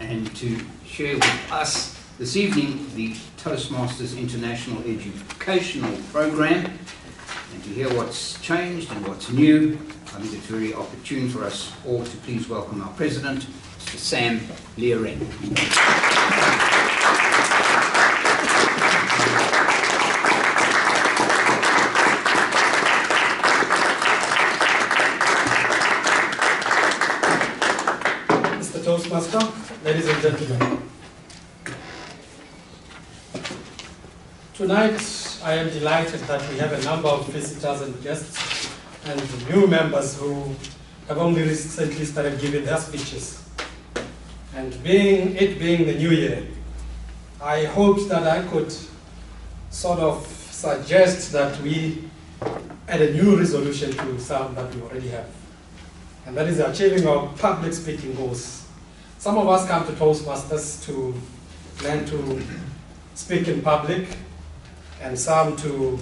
and to share with us this evening the Toastmasters International Educational Program, and to hear what's changed and what's new. I think it's very opportune for us all to please welcome our President, Mr. Sam Leareng. Mr. Toastmaster, ladies and gentlemen. Tonight, I am delighted that we have a number of visitors and guests and new members who have only recently started giving their speeches. And being the new year, I hoped that I could sort of suggest that we add a new resolution to some that we already have. And that is achieving our public speaking goals. Some of us come to Toastmasters to learn to speak in public, and some to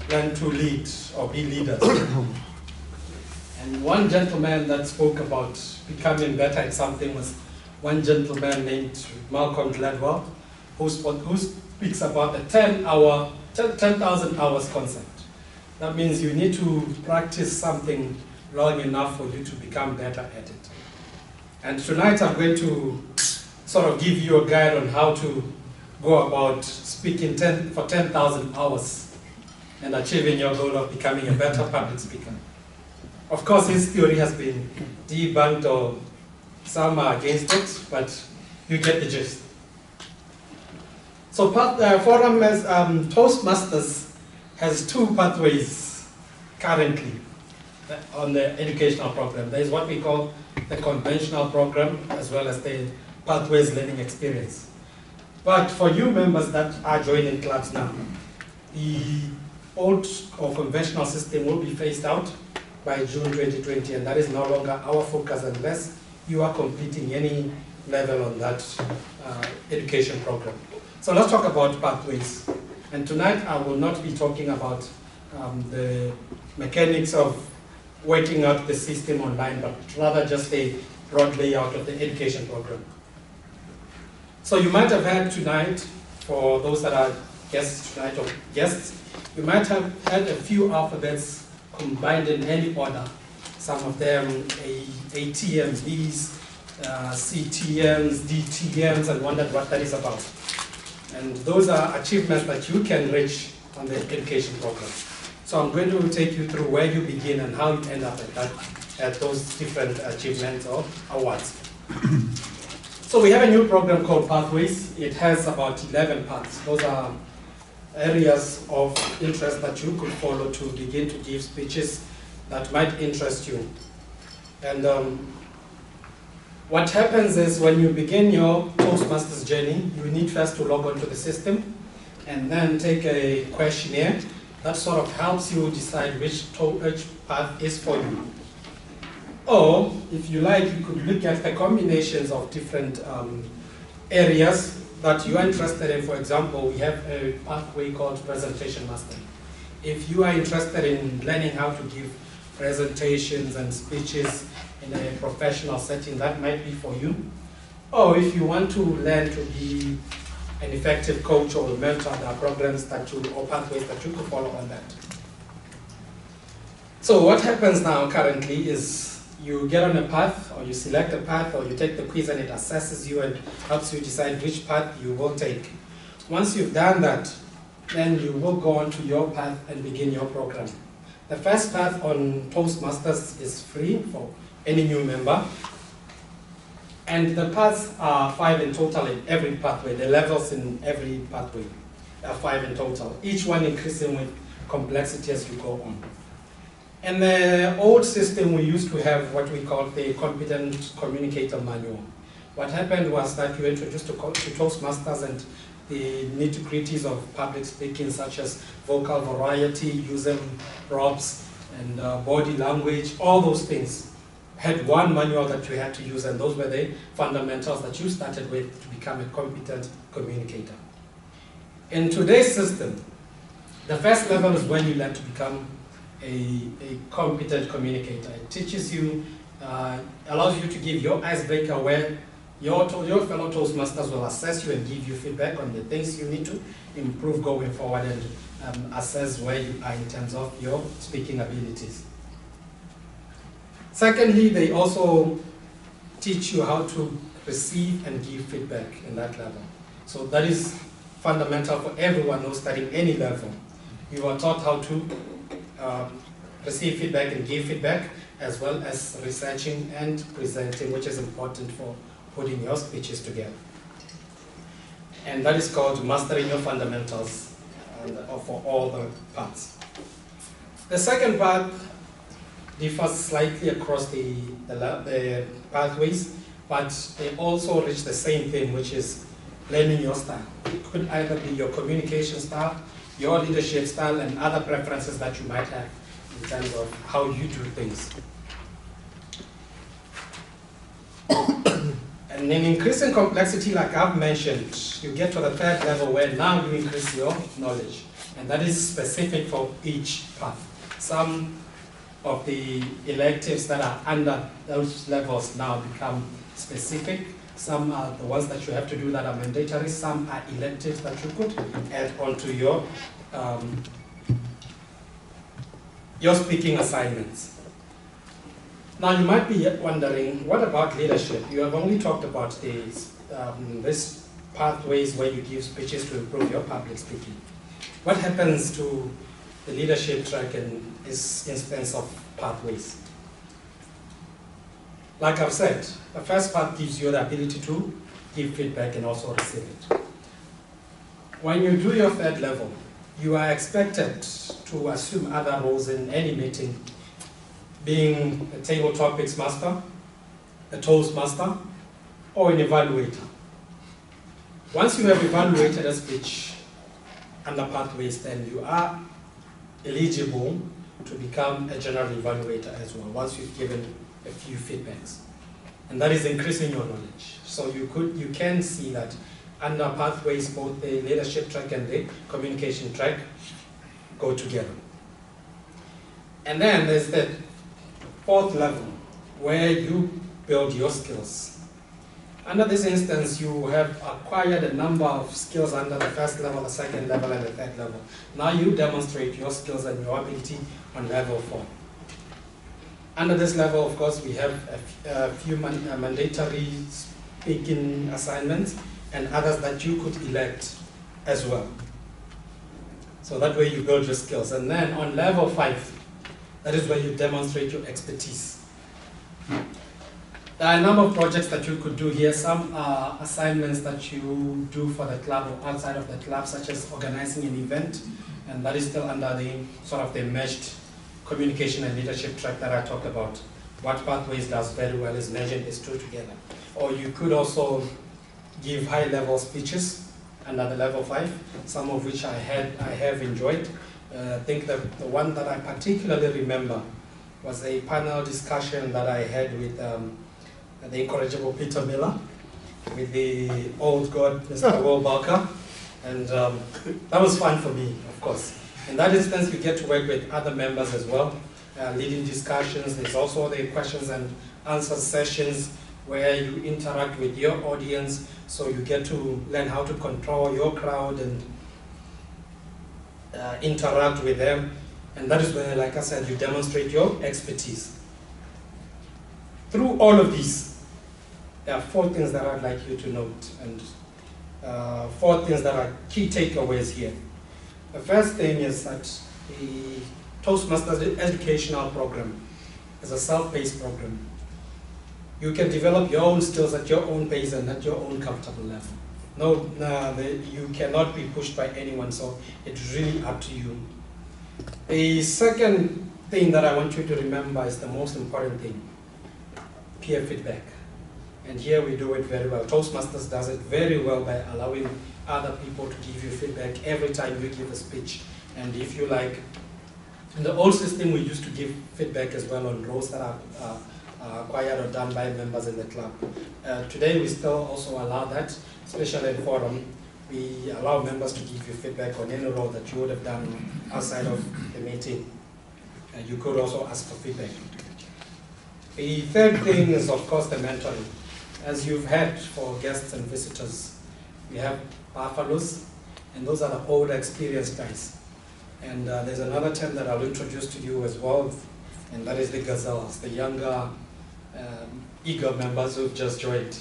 learn to lead or be leaders. And one gentleman that spoke about becoming better at something was one gentleman named Malcolm Gladwell, who speaks about the 10,000 hours concept. That means you need to practice something long enough for you to become better at it. And tonight I'm going to sort of give you a guide on how to go about speaking for 10,000 hours and achieving your goal of becoming a better public speaker. Of course, his theory has been debunked, or some are against it, but you get the gist. So Forum as Toastmasters has two pathways currently on the educational program. There is what we call the conventional program, as well as the Pathways Learning Experience. But for you members that are joining clubs now, the old or conventional system will be phased out by June 2020, and that is no longer our focus unless you are completing any level on that education program. So let's talk about pathways. And tonight I will not be talking about the mechanics of working out the system online, but rather just a broad layout of the education program. So you might have had tonight, for those that are guests tonight or guests, you might have had a few alphabets combined in any order. Some of them ATMs, Bs, CTMs, DTMs, and wondered what that is about. And those are achievements that you can reach on the education program. So I'm going to take you through where you begin and how you end up at those different achievements or awards. So we have a new program called Pathways. It has about 11 paths. Those are areas of interest that you could follow to begin to give speeches that might interest you. And what happens is when you begin your Toastmasters journey, you need first to log on to the system and then take a questionnaire that sort of helps you decide which path is for you. Or, if you like, you could look at the combinations of different areas that you are interested in. For example, we have a pathway called Presentation Mastery. If you are interested in learning how to give presentations and speeches in a professional setting, that might be for you. Or if you want to learn to be an effective coach or mentor, there are programs that or pathways that you could follow on that. So what happens now currently is you get on a path, or you select a path, or you take the quiz and it assesses you and helps you decide which path you will take. Once you've done that, then you will go on to your path and begin your program. The first path on Toastmasters is free for any new member. And the paths are 5 in total in every pathway. The levels in every pathway are 5 in total, each one increasing with complexity as you go on. In the old system, we used to have what we call the Competent Communicator Manual. What happened was that you were introduced to Toastmasters and the nitty-gritties of public speaking, such as vocal variety, using props, and body language, all those things had one manual that you had to use, and those were the fundamentals that you started with to become a competent communicator. In today's system, the first level is when you learn to become a competent communicator. It teaches you, allows you to give your icebreaker where Your fellow Toastmasters will assess you and give you feedback on the things you need to improve going forward, and assess where you are in terms of your speaking abilities. Secondly, they also teach you how to receive and give feedback in that level. So that is fundamental for everyone who's studying any level. You are taught how to receive feedback and give feedback, as well as researching and presenting, which is important for putting your speeches together. And that is called mastering your fundamentals for all the parts. The second part differs slightly across the pathways, but they also reach the same thing, which is learning your style. It could either be your communication style, your leadership style, and other preferences that you might have in terms of how you do things. And in increasing complexity, like I've mentioned, you get to the third level where now you increase your knowledge. And that is specific for each path. Some of the electives that are under those levels now become specific. Some are the ones that you have to do that are mandatory. Some are electives that you could add onto your speaking assignments. Now you might be wondering, what about leadership? You have only talked about these pathways where you give speeches to improve your public speaking. What happens to the leadership track in this instance of pathways? Like I've said, the first part gives you the ability to give feedback and also receive it. When you do your third level, you are expected to assume other roles in any meeting, being a table topics master, a Toastmaster, or an evaluator. Once you have evaluated a speech under pathways, then you are eligible to become a general evaluator as well, once you've given a few feedbacks. And that is increasing your knowledge. So you can see that under pathways, both the leadership track and the communication track go together. And then there's the fourth level, where you build your skills. Under this instance, you have acquired a number of skills under the first level, the second level, and the third level. Now you demonstrate your skills and your ability on level 4. Under this level, of course, we have a few mandatory speaking assignments and others that you could elect as well. So that way you build your skills. And then on level 5, that is where you demonstrate your expertise. There are a number of projects that you could do here. Some are assignments that you do for the club or outside of the club, such as organizing an event, and that is still under the sort of the meshed communication and leadership track that I talked about. What Pathways does very well is merging these two together. Or you could also give high-level speeches under the level 5, some of which I have enjoyed. I think the one that I particularly remember was a panel discussion that I had with the incorrigible Peter Miller, with the old god, Mr. Will Barker, and that was fun for me, of course. In that instance, you get to work with other members as well, leading discussions. There's also the questions and answer sessions where you interact with your audience, so you get to learn how to control your crowd and interact with them. And that is where, like I said, you demonstrate your expertise. Through all of these, there are 4 things that I'd like you to note, and 4 things that are key takeaways here. The first thing is that the Toastmasters educational program is a self-paced program. You can develop your own skills at your own pace and at your own comfortable level. You cannot be pushed by anyone, so it's really up to you. The second thing that I want you to remember is the most important thing: peer feedback. And here we do it very well. Toastmasters does it very well by allowing other people to give you feedback every time you give a speech. And if you like, in the old system we used to give feedback as well on roles that are acquired or done by members in the club. Today we still also allow that, especially in forum. We allow members to give you feedback on any role that you would have done outside of the meeting. You could also ask for feedback. The third thing is, of course, the mentoring. As you've heard for guests and visitors, we have buffaloes, and those are the older experienced guys. And there's another term that I'll introduce to you as well, and that is the gazelles, the younger eager members who've just joined,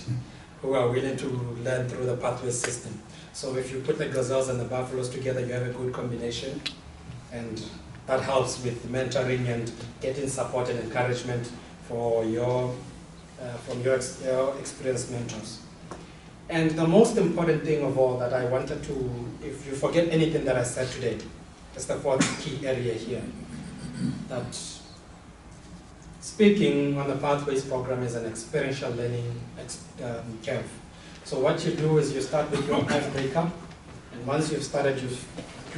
who are willing to learn through the pathway system. So if you put the gazelles and the buffaloes together, you have a good combination, and that helps with mentoring and getting support and encouragement for from your experienced mentors. And the most important thing of all that I wanted to, if you forget anything that I said today, is the fourth key area here, that speaking on the Pathways program is an experiential learning curve. So what you do is you start with your icebreaker, and once you've started, you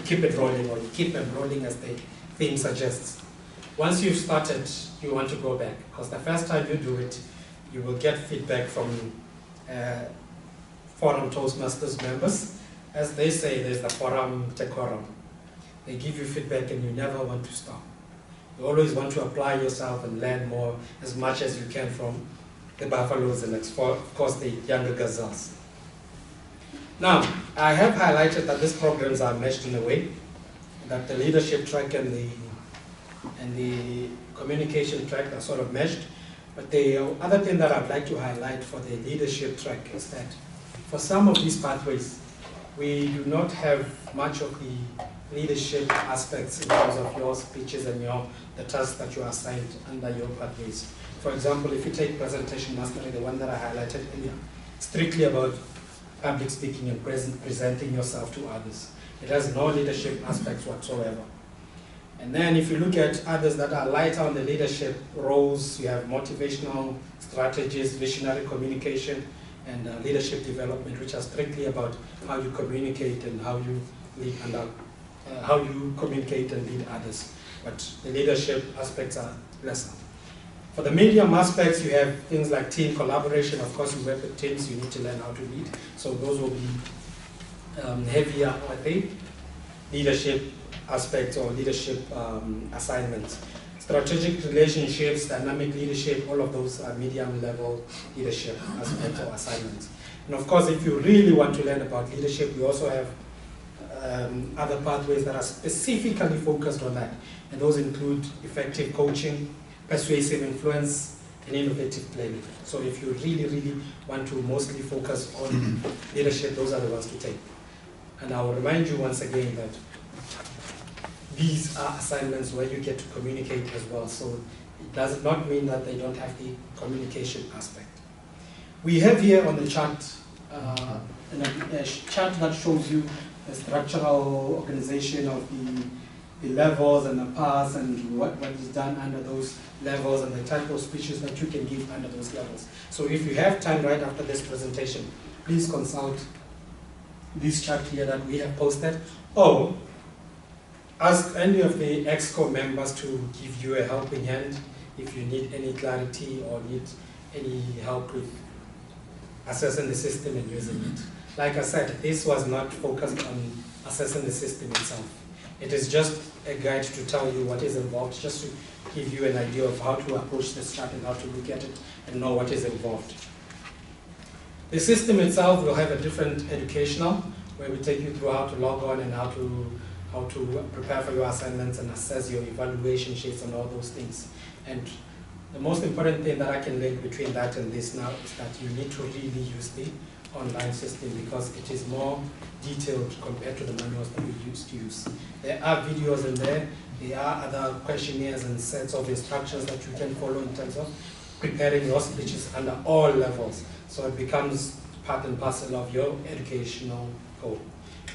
keep it rolling, or you keep them rolling as the theme suggests. Once you've started, you want to go back, because the first time you do it, you will get feedback from Forum Toastmasters members. As they say, there's the forum decorum. They give you feedback and you never want to stop. You always want to apply yourself and learn more, as much as you can from the buffaloes and of course the younger gazelles. Now, I have highlighted that these programs are meshed in a way that the leadership track and the communication track are sort of meshed. But the other thing that I'd like to highlight for the leadership track is that for some of these pathways, we do not have much of the leadership aspects in terms of your speeches and the tasks that you are assigned under your pathways. For example, if you take presentation mastery, the one that I highlighted earlier, strictly about public speaking and presenting yourself to others. It has no leadership aspects whatsoever. And then if you look at others that are lighter on the leadership roles, you have motivational strategies, visionary communication, and leadership development, which are strictly about how you communicate and how you lead how you communicate and lead others. But the leadership aspects are lesser. For the medium aspects, you have things like team collaboration. Of course, you work with teams, you need to learn how to lead. So those will be heavier, I think, leadership aspects or leadership assignments. Strategic relationships, dynamic leadership, all of those are medium level leadership aspects or assignments. And of course, if you really want to learn about leadership, we also have other pathways that are specifically focused on that. And those include effective coaching, persuasive influence, and innovative planning. So if you really, really want to mostly focus on leadership, those are the ones to take. And I will remind you once again that these are assignments where you get to communicate as well. So it does not mean that they don't have the communication aspect. We have here on the chart a chart that shows you the structural organization of the levels and the paths and what is done under those levels and the type of speeches that you can give under those levels. So if you have time right after this presentation, please consult this chart here that we have posted, or ask any of the EXCO members to give you a helping hand if you need any clarity or need any help with assessing the system and using it. Like I said, this was not focused on assessing the system itself. It is just a guide to tell you what is involved, just to give you an idea of how to approach this chart and how to look at it and know what is involved. The system itself will have a different educational, where we take you through how to log on and how to prepare for your assignments and assess your evaluation sheets and all those things. And the most important thing that I can link between that and this now is that you need to really use the online system, because it is more detailed compared to the manuals that we used to use. There are videos in there, there are other questionnaires and sets of instructions that you can follow in terms of preparing your speeches under all levels. So it becomes part and parcel of your educational goal.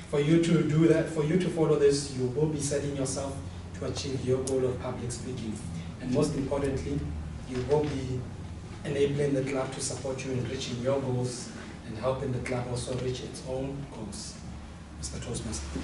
For you to do that, for you to follow this, you will be setting yourself to achieve your goal of public speaking. And most importantly, you will be enabling the club to support you in reaching your goals and helping the club also reach its own goals. Mr. Toastmaster.